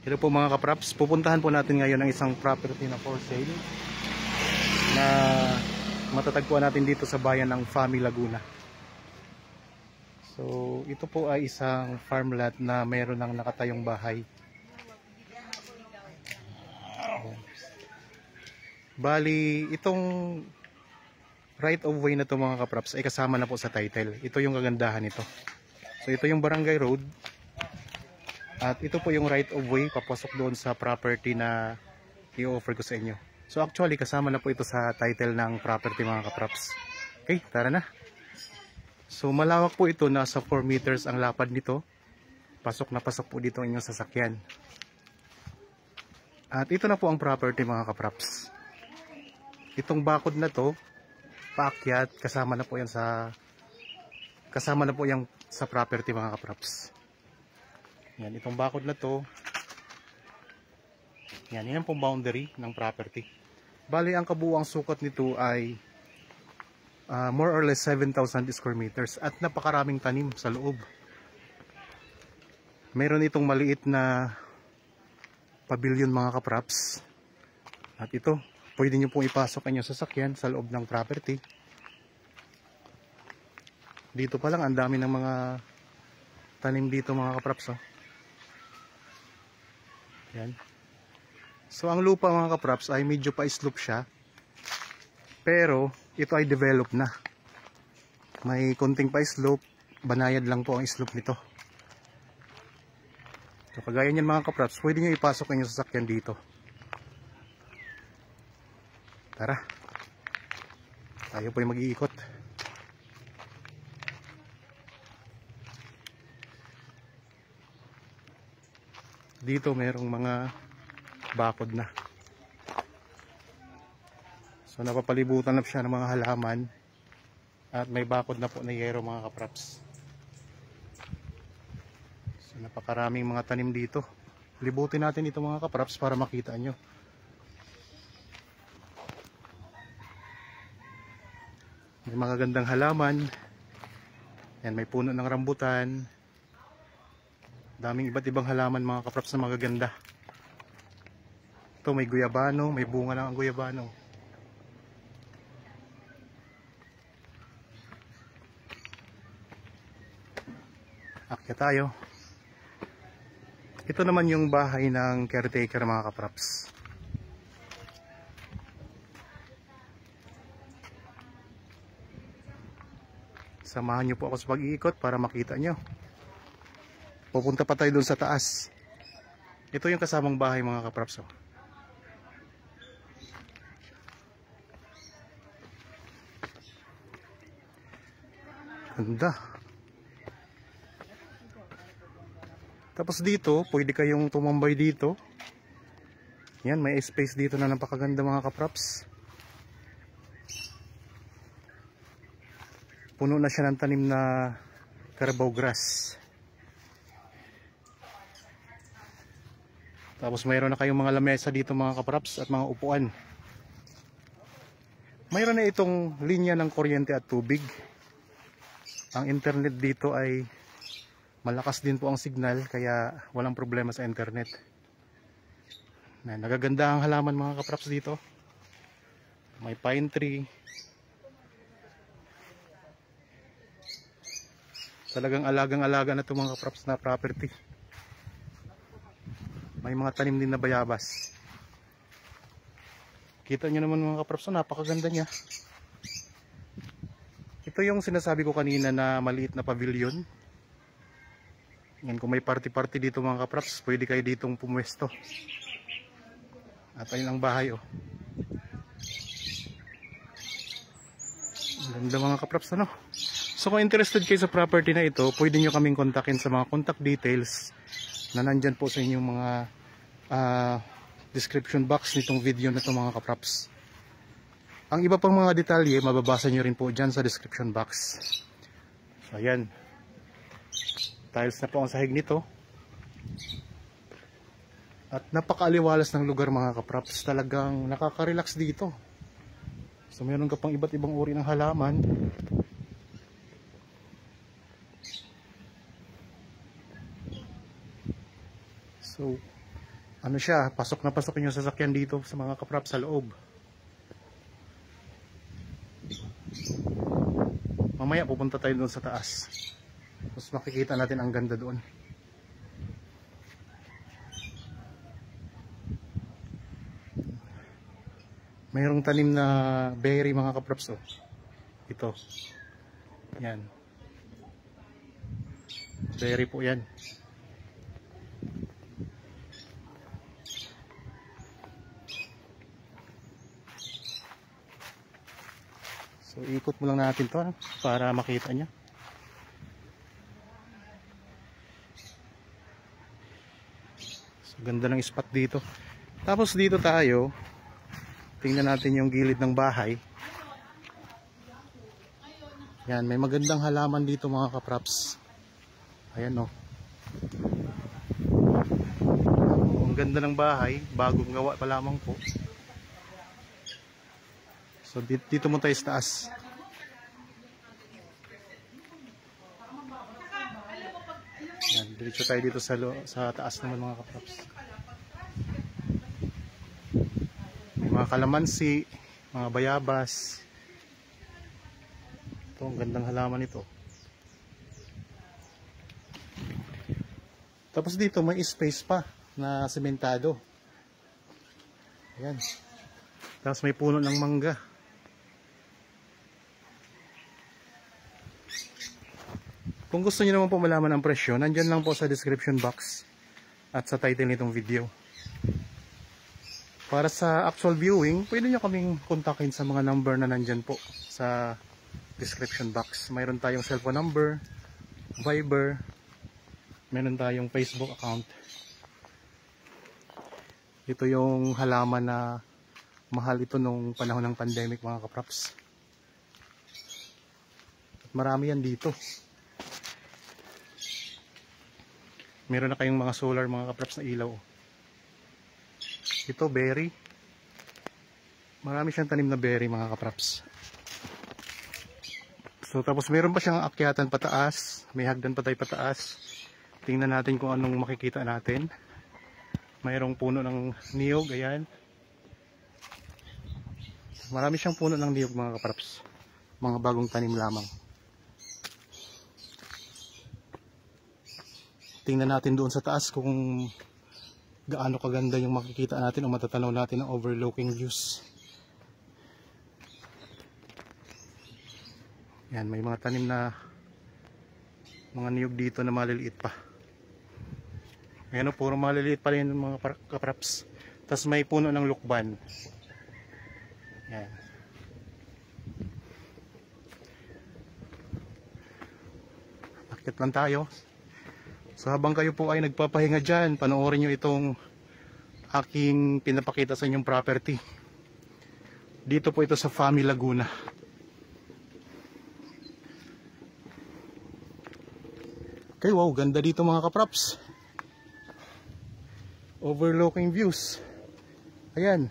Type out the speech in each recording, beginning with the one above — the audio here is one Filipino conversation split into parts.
Hello po mga kapraps, pupuntahan po natin ngayon ang isang property na for sale na matatagpuan natin dito sa bayan ng Fami, Laguna. So ito po ay isang farmland na mayroon ng nakatayong bahay. Bali, itong right of way na to mga kapraps ay kasama na po sa title. Ito yung kagandahan nito. So ito yung barangay road. At ito po yung right of way papasok doon sa property na i-offer ko sa inyo. So actually kasama na po ito sa title ng property mga kapraps. Okay, tara na. So malawak po ito, nasa 4 meters ang lapad nito. Pasok na pasok po dito ang inyong sasakyan. At ito na po ang property mga kapraps. Itong bakod na to, paakyat, kasama na po yan sa property mga kapraps. Yan, itong bakod na to, yan ang pong boundary ng property. Bali, ang kabuuang sukat nito ay more or less 7,000 square meters at napakaraming tanim sa loob. Meron itong maliit na pavilion mga kapraps. At ito, pwede nyo pong ipasok ang inyong sasakyan sa loob ng property. Dito pa lang, ang dami ng mga tanim dito mga kapraps. Oh. Yan. So ang lupa mga kapraps ay medyo pa-slope siya. Pero ito ay develop na. May konting pa-slope, banayad lang po ang slope nito. So kagaya niyan mga kapraps, pwede nyo ipasok ang inyong sasakyan dito. Tara. Tayo po yung mag-iikot. Dito merong mga bakod na. So napapalibutan na siya ng mga halaman. At may bakod na po na yero mga kapraps. So napakaraming mga tanim dito. Libutin natin ito mga kapraps para makita nyo. May mga gandang halaman. Yan, may puno ng rambutan. Daming iba't ibang halaman mga kapraps na magaganda. Ito may guyabano, may bunga lang ang guyabano. Akyat tayo. Ito naman yung bahay ng caretaker mga kapraps. Samahan nyo po ako sa pag-iikot para makita nyo. Pupunta pa tayo doon sa taas. Ito yung kasamang bahay mga kapraps. Oh. Ganda. Tapos dito, pwede kayong tumambay dito. Yan, may space dito na napakaganda mga kapraps. Puno na siya ng tanim na carabao grass. Tapos mayroon na kayong mga lamesa dito mga kapraps at mga upuan. Mayroon na itong linya ng kuryente at tubig. Ang internet dito ay malakas din po ang signal kaya walang problema sa internet. Nagaganda ang halaman mga kapraps dito. May pine tree. Talagang alagang-alaga na ito mga kapraps na property. May mga tanim din na bayabas. Kita nyo naman mga kapraps, napakaganda niya. Ito yung sinasabi ko kanina na maliit na pavilion. Yan, kung may party-party dito mga kapraps, pwede kayo ditong pumwesto. At ayun ang bahay oh. Ganda mga kapraps ano. So kung interested kayo sa property na ito, pwede nyo kaming kontakin sa mga contact details na nandyan po sa inyong mga description box nitong video na ito mga kapraps. Ang iba pang mga detalye mababasa nyo rin po dyan sa description box. So ayan, tiles na po ang sahig nito at napakaaliwalas ng lugar mga kapraps. Talagang nakaka-relax dito. So mayroon ka pang iba't ibang uri ng halaman. So ano siya, pasok na pasok yung sasakyan dito sa mga kaprap sa loob. Mamaya pupunta tayo doon sa taas. Tapos makikita natin ang ganda doon. Mayroong tanim na berry mga kaprops. Oh. Ito. Yan. Berry po yan. So ikot mo lang natin to para makita nyo. So ganda ng spot dito. Tapos dito tayo, tingnan natin yung gilid ng bahay. Yan, may magandang halaman dito mga kapraps. Ayan o. Ang ganda ng bahay, bagong gawa pa lamang po. So dito mo tayo sa taas. Yan, diretso tayo dito sa taas naman mga kapraps. May mga kalamansi, mga bayabas. Ito, ang gandang halaman ito. Tapos dito may space pa na sementado. Ayan. Tapos may puno ng mangga. Kung gusto niyo naman po malaman ang presyo, nandyan lang po sa description box at sa title nitong video. Para sa actual viewing, pwede nyo kaming kontakin sa mga number na nandyan po sa description box. Mayroon tayong cellphone number, Viber, mayroon tayong Facebook account. Ito yung halaman na mahal ito nung panahon ng pandemic mga kapraps. At marami yan dito. Meron na kayong mga solar mga kapraps na ilaw. Ito berry. Marami siyang tanim na berry mga kapraps. So tapos meron pa siyang akyatan pataas. May hagdan pa tayo pataas. Tingnan natin kung anong makikita natin. Mayroong puno ng niyog. Ayan. Marami siyang puno ng niyog mga kapraps. Mga bagong tanim lamang. Tingnan natin doon sa taas kung gaano kaganda yung makikita natin o matatanaw natin ang overlooking views. Yan, may mga tanim na mga niyog dito na maliliit pa. Ayan o, puro maliliit pa rin mga kapraps. Tapos may puno ng lukban. Yan. Akit lang tayo. So habang kayo po ay nagpapahinga dyan, panoorin nyo itong aking pinapakita sa inyong property. Dito po ito sa Fami Laguna. Okay, wow, ganda dito mga kapraps. Overlooking views. Ayan.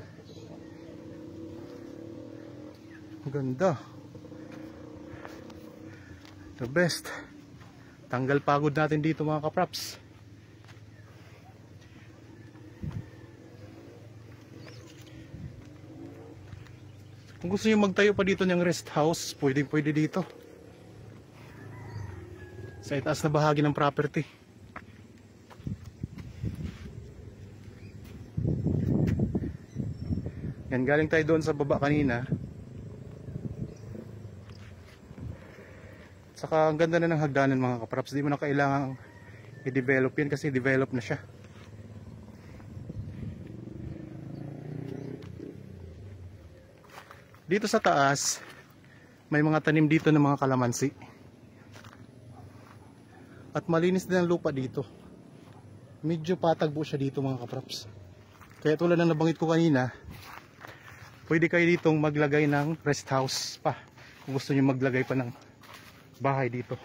Ganda. The best. Tanggal pagod natin dito mga kapraps. Kung gusto nyo magtayo pa dito ng rest house, pwede dito. Sa itaas na bahagi ng property. Yan, galing tayo doon sa baba kanina. Saka ang ganda na ng hagdanan mga kapraps. Di mo na kailangang i-develop yan kasi develop na siya. Dito sa taas, may mga tanim dito ng mga kalamansi. At malinis din ang lupa dito. Medyo patagbo siya dito mga kapraps. Kaya tulad ng nabanggit ko kanina, pwede kayo ditong maglagay ng rest house pa. Kung gusto nyo maglagay pa ng bahay dito.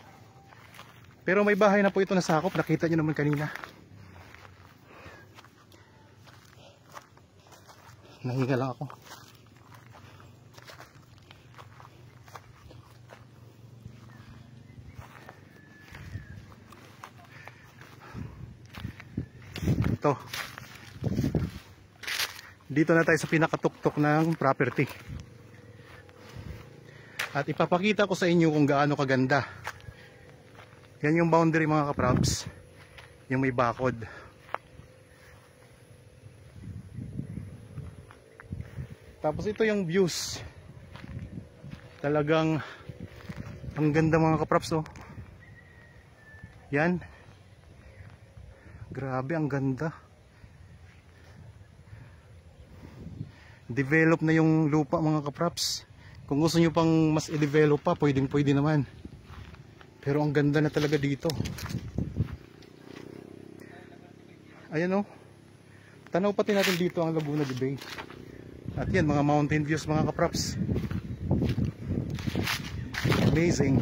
Pero may bahay na po ito nasakop. Nakita nyo naman kanina. Nahinga lang ako. Ito. Dito na tayo sa pinakatuktok ng property. At ipapakita ko sa inyo kung gaano kaganda. Yan yung boundary mga kaprops. Yung may bakod. Tapos ito yung views. Talagang ang ganda mga kaprops oh. Yan. Grabe ang ganda. Develop na yung lupa mga kaprops. Kung gusto nyo pang mas i-develop pa, pwedeng naman. Pero ang ganda na talaga dito. Ayan oh. Tanaw pati natin dito ang Laguna de Bay. At yan mga mountain views mga kaprops. Amazing.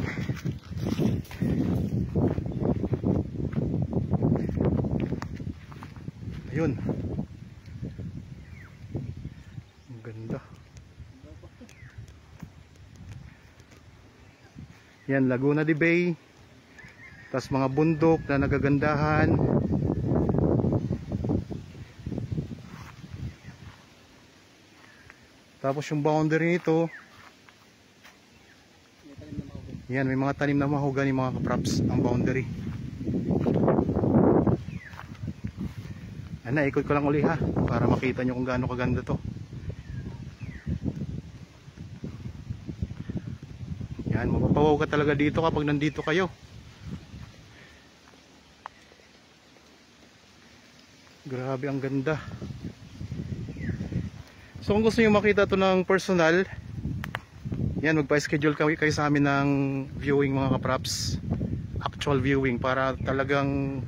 Ayun. Ang ganda. Yan, Laguna de Bay. Tapos mga bundok na nagagandahan. Tapos yung boundary nito. Yan, may mga tanim na mahogany mga kaprops ang boundary. Ano, ikot ko lang uli ha para makita nyo kung gaano kaganda to. Yan, mapapawaw ka talaga dito kapag nandito kayo. Grabe ang ganda. So kung gusto nyo makita to ng personal, yan, magpa-schedule kayo sa amin ng viewing mga kaprops. Actual viewing para talagang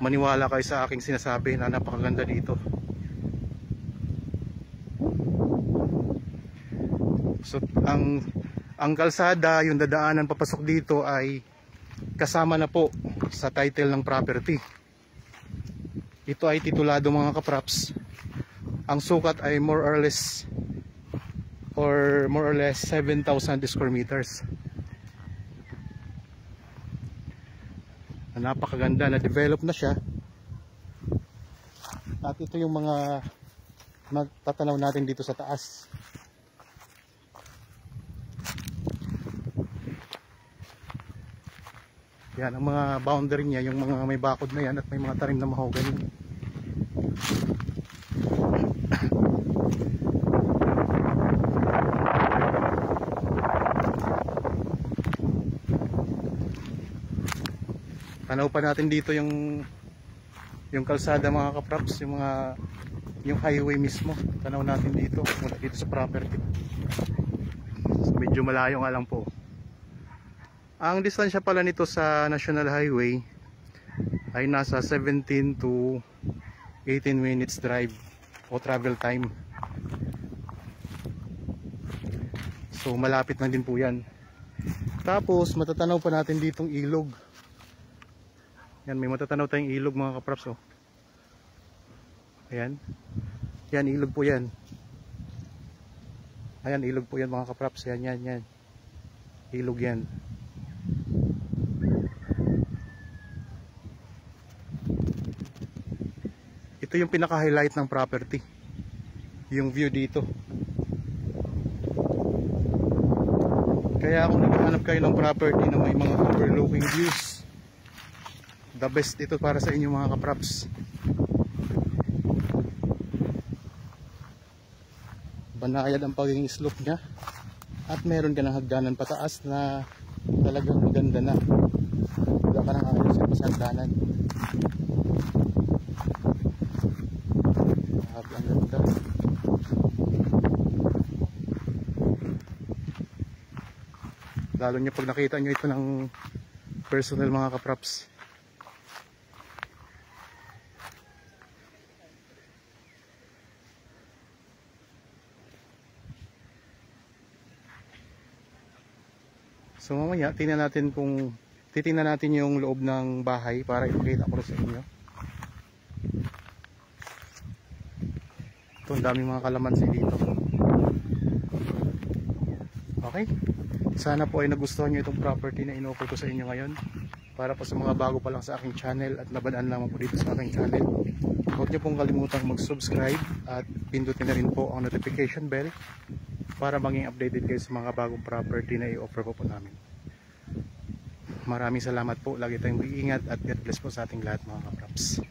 maniwala kayo sa aking sinasabi na napakaganda dito. So ang kalsada, yung dadaanan papasok dito ay kasama na po sa title ng property. Ito ay titulado mga kaprops. Ang sukat ay more or less 7,000 square meters. Napakaganda, na develop na siya. At ito yung mga magtatanaw natin dito sa taas. Yan ang mga boundary niya, yung mga may bakod na yan at may mga tanim na mahogany. Tanaw pa natin dito yung kalsada mga kaprops, yung highway mismo. Tanaw natin dito mula dito sa property. So, medyo malayo nga lang po. Ang distansya pala nito sa National Highway ay nasa 17 to 18 minutes drive o travel time. So malapit na din po yan. Tapos matatanaw pa natin ditong ilog. Yan, may matatanaw tayong ilog mga kaprops oh. Ayan. Yan, ilog po yan. Ayan, ilog po yan mga kaprops. Yan. Ilog yan. Ito yung pinaka-highlight ng property. Yung view dito. Kaya kung naghahanap kayo ng property na may mga overlooking views, the best ito para sa inyo mga kaprops. Banayad ang pagiging slope nya at meron ka ng hagdanan pataas na talagang maganda na. Wala ka nang ayos sa hagdanan. Ang ganda. Lalo nyo pag nakita nyo ito ng personal mga kaprops. So mamaya titingnan natin yung loob ng bahay para ipakita ko sa inyo. Ito, ang daming mga kalamansi dito. Okay, sana po ay nagustuhan nyo itong property na in-offer ko sa inyo ngayon. Para po sa mga bago pa lang sa aking channel at nabadaan lamang po dito sa aking channel, huwag niyo pong kalimutang mag-subscribe at pindutin na rin po ang notification bell para maging updated kayo sa mga bagong property na i-offer po namin. Maraming salamat po. Lagi tayong iingat at God bless po sa ating lahat mga kapraps.